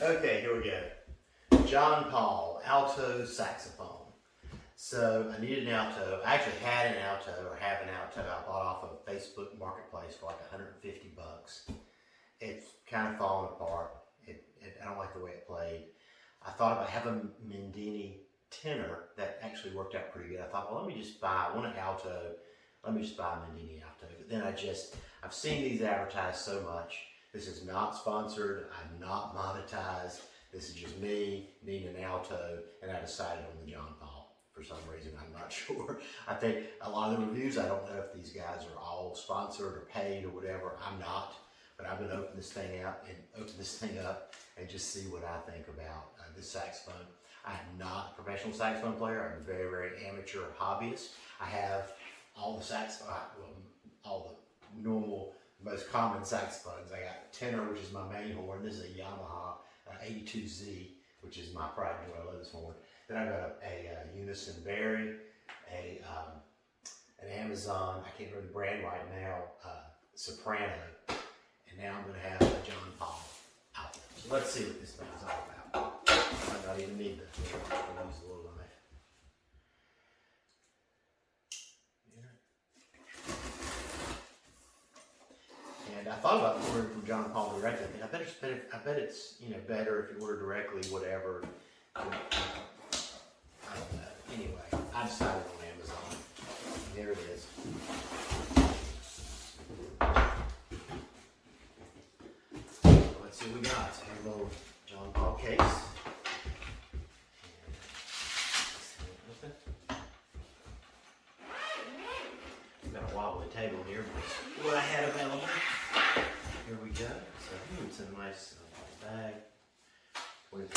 Okay, here we go. John Paul, alto saxophone. So I needed an alto. I actually had an alto, or have an alto. I bought off of Facebook Marketplace for like 150 bucks. It's kind of falling apart. I don't like the way it played. I thought about having a Mendini tenor that actually worked out pretty good. I thought, well, let me just buy, I want an alto, let me just buy a Mendini alto. But then I've seen these advertised so much. This is not sponsored, I'm not monetized. This is just me needing an alto, and I decided on the John Paul. For some reason, I'm not sure. I think a lot of the reviews, I don't know if these guys are all sponsored or paid or whatever. I'm not, but I'm gonna open this thing up and just see what I think about this saxophone. I am not a professional saxophone player. I'm a very, very amateur hobbyist. I have all the all the normal, most common saxophones. I got the tenor, which is my main horn. This is a Yamaha 82Z, which is my pride and joy. I love this horn. Then I got a Unison Barry, an Amazon, I can't remember the brand right now, Soprano, and now I'm going to have a John Paul out. So let's see what this thing is all about. I might not even need the, I'll use a little knife. And I thought about ordering from John Paul directly. I bet it's better if you order directly, whatever. I don't know. Anyway, I decided on Amazon. There it is. Let's see what we got. So here's a little John Paul case. Got a wobbly table here, but it's what I had available. Here we go. So it's a nice bag. With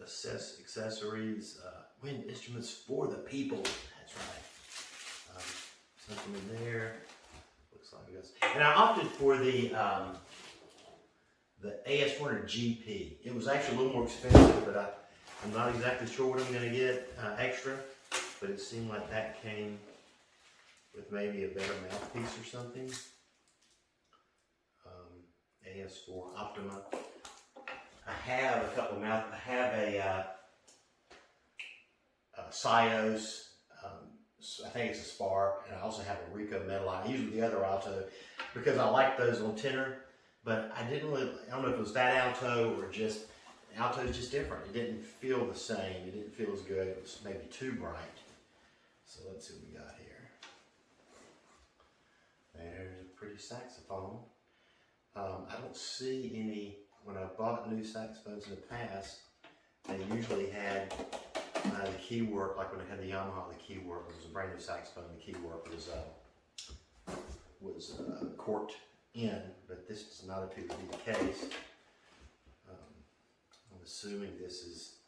accessories, wind instruments for the people. That's right. Something in there. Looks like this. And I opted for the AS400 GP. It was actually a little more expensive, but I'm not exactly sure what I'm going to get extra. But it seemed like that came with maybe a better mouthpiece or something. AS4 Optima. I have a couple of I have a Sios, I think it's a Spark, and I also have a Rico Metal. I use the other alto because I like those on tenor, but I don't know if it was that alto or just, the alto is just different. It didn't feel the same. It didn't feel as good. It was maybe too bright. So let's see what we got here. There's a pretty saxophone. I don't see any. When I bought new saxophones in the past, they usually had the key work, like when I had the Yamaha, the key work, it was a brand new saxophone, the key work was corked in, but this does not appear to be the case. I'm assuming this is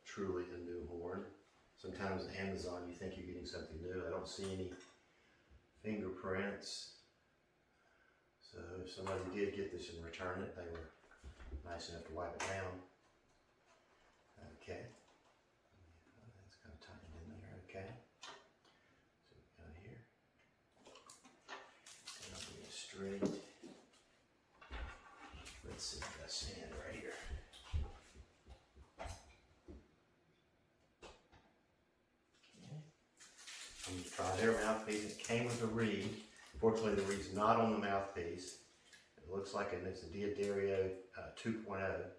truly a new horn. Sometimes on Amazon you think you're getting something new. I don't see any fingerprints. So if somebody did get this and return it, they were nice enough to wipe it down. Okay. That's kind of tightened in there. Okay. So we got here. And I'll bring it straight. Let's see if I stand right here. Okay. I'm going to try their mouthpiece. It came with a reed. Fortunately, the reed's not on the mouthpiece. It looks like it's a D'Addario 2.0.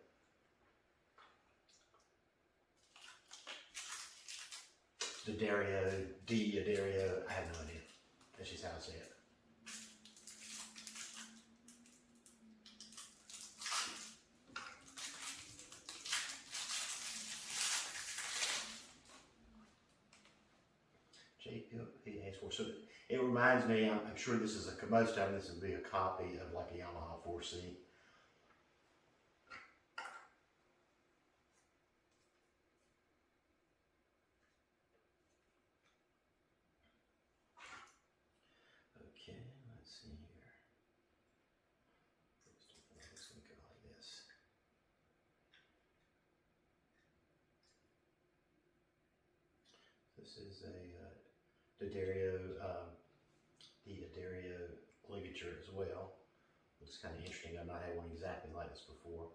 D'Addario, I have no idea. That's just how I say it. JPA4. So it reminds me, I'm sure this is most of them, this would be a copy of like a Yamaha 4C. Okay, let's see here. It's going to go like this. This is a D'Addario ligature as well. It's kind of interesting. I've not had one exactly like this before.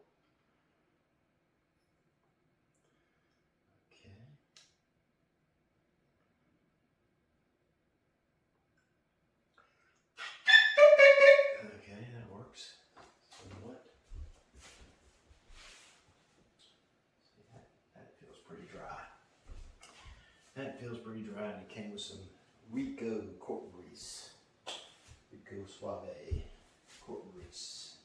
That feels pretty dry, and it came with some Rico cork grease. Rico Suave cork grease.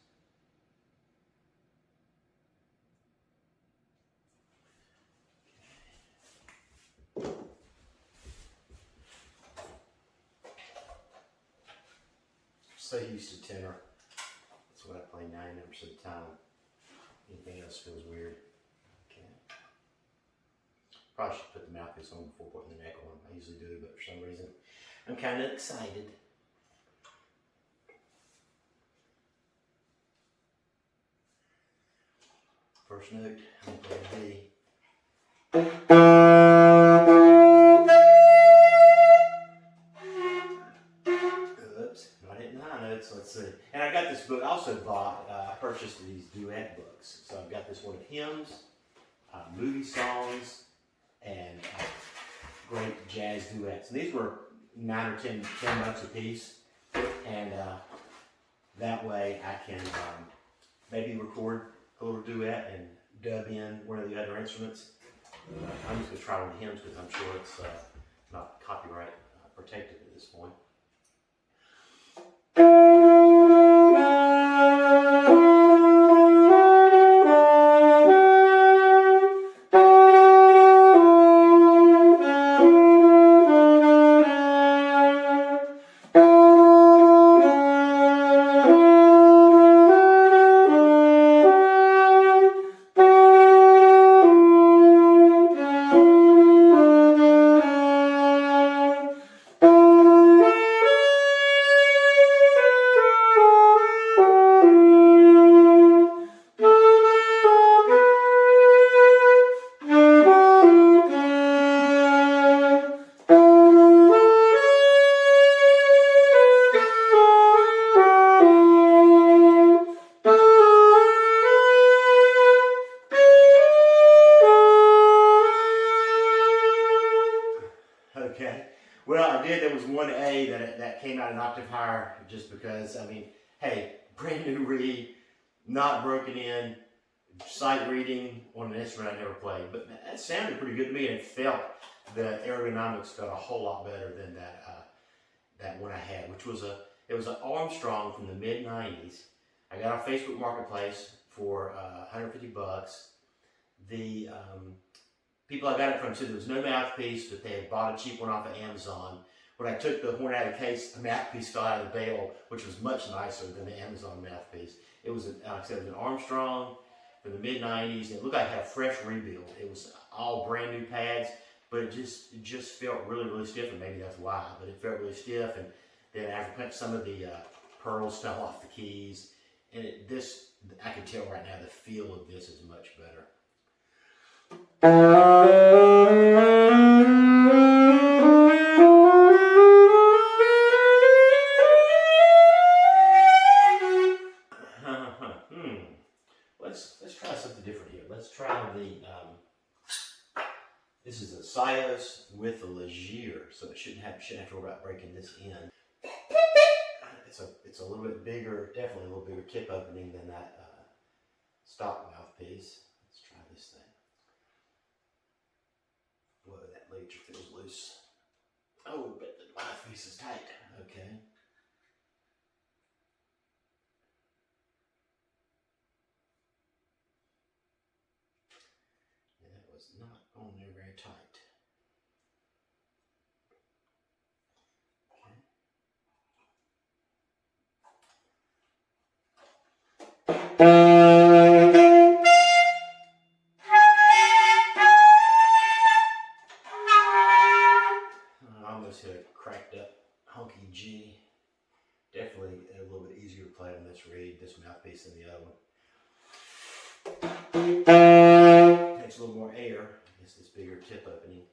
So used to tenor. That's what I play 99% of the time. Anything else feels weird. Okay. Probably should put the mouthpiece on before putting the neck on. I usually do, but for some reason I'm kind of excited. First note, I'm going to play D. Oops, not hitting the high notes. Let's see. And I got this book. I also I purchased these duet books. So I've got this one of hymns, movie songs, and great jazz duets. And these were $9 or $10 a piece. And that way I can maybe record a little duet and dub in one of the other instruments. I'm just going to try one of the hymns because I'm sure it's not copyright protected at this point. Okay. Well, I did. There was one A that came out an octave higher just because, I mean, hey, brand new reed, not broken in, sight reading on an instrument I never played. But that sounded pretty good to me, and it felt, the ergonomics felt a whole lot better than that one I had, which was it was an Armstrong from the mid-90s. I got on Facebook Marketplace for $150. The people I got it from said there was no mouthpiece, but they had bought a cheap one off of Amazon. When I took the horn out of the case, the mouthpiece fell out of the bale, which was much nicer than the Amazon mouthpiece. It was, like I said, it was an Armstrong from the mid-90s. It looked like it had a fresh rebuild. It was all brand new pads, but it just felt really, really stiff, and maybe that's why. But it felt really stiff, and then after some of the pearls fell off the keys, and I can tell right now the feel of this is much better. Let's try something different here. Let's try this is a Sios with a Legier, so it shouldn't have to worry about breaking this in. It's a little bit bigger, definitely a little bigger tip opening than that stock mouthpiece. Let's try this thing. Whoa, that Legier feels loose. Oh, but the mouthpiece is tight. Okay. That was not on there very tight. I almost hit a cracked up honky G. Definitely a little bit easier to play on this reed, this mouthpiece, than the other one. Takes a little more air. It's this bigger tip opening.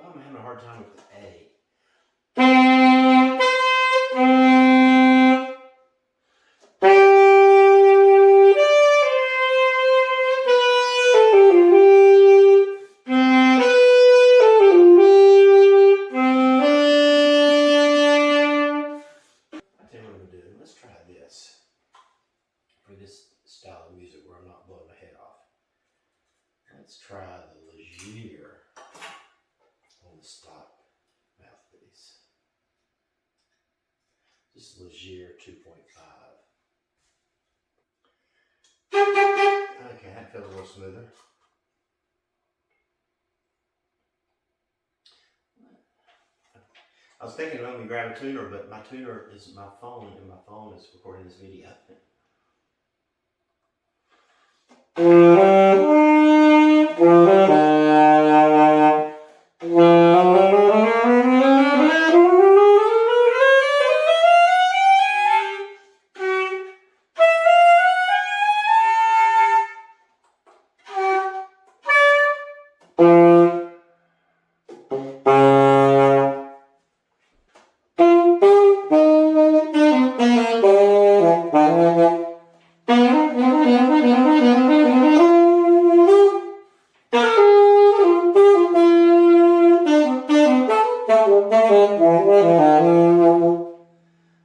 I'm having a hard time with the A. Let's try the Leger on the stock mouthpiece. This is Leger 2.5. Okay, that feels a little smoother. I was thinking let me grab a tuner, but my tuner is my phone, and my phone is recording this video.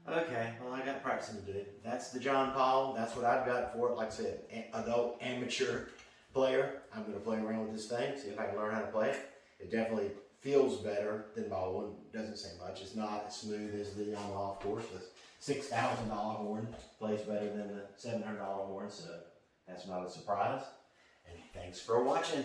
Okay, well, I got practicing to do. That's the John Paul. That's what I've got for it. Like I said, adult amateur player. I'm going to play around with this thing, see if I can learn how to play it. It definitely feels better than my one. Doesn't say much. It's not as smooth as the Yamaha, of course. The $6,000 horn plays better than the $700 horn, so that's not a surprise. And thanks for watching.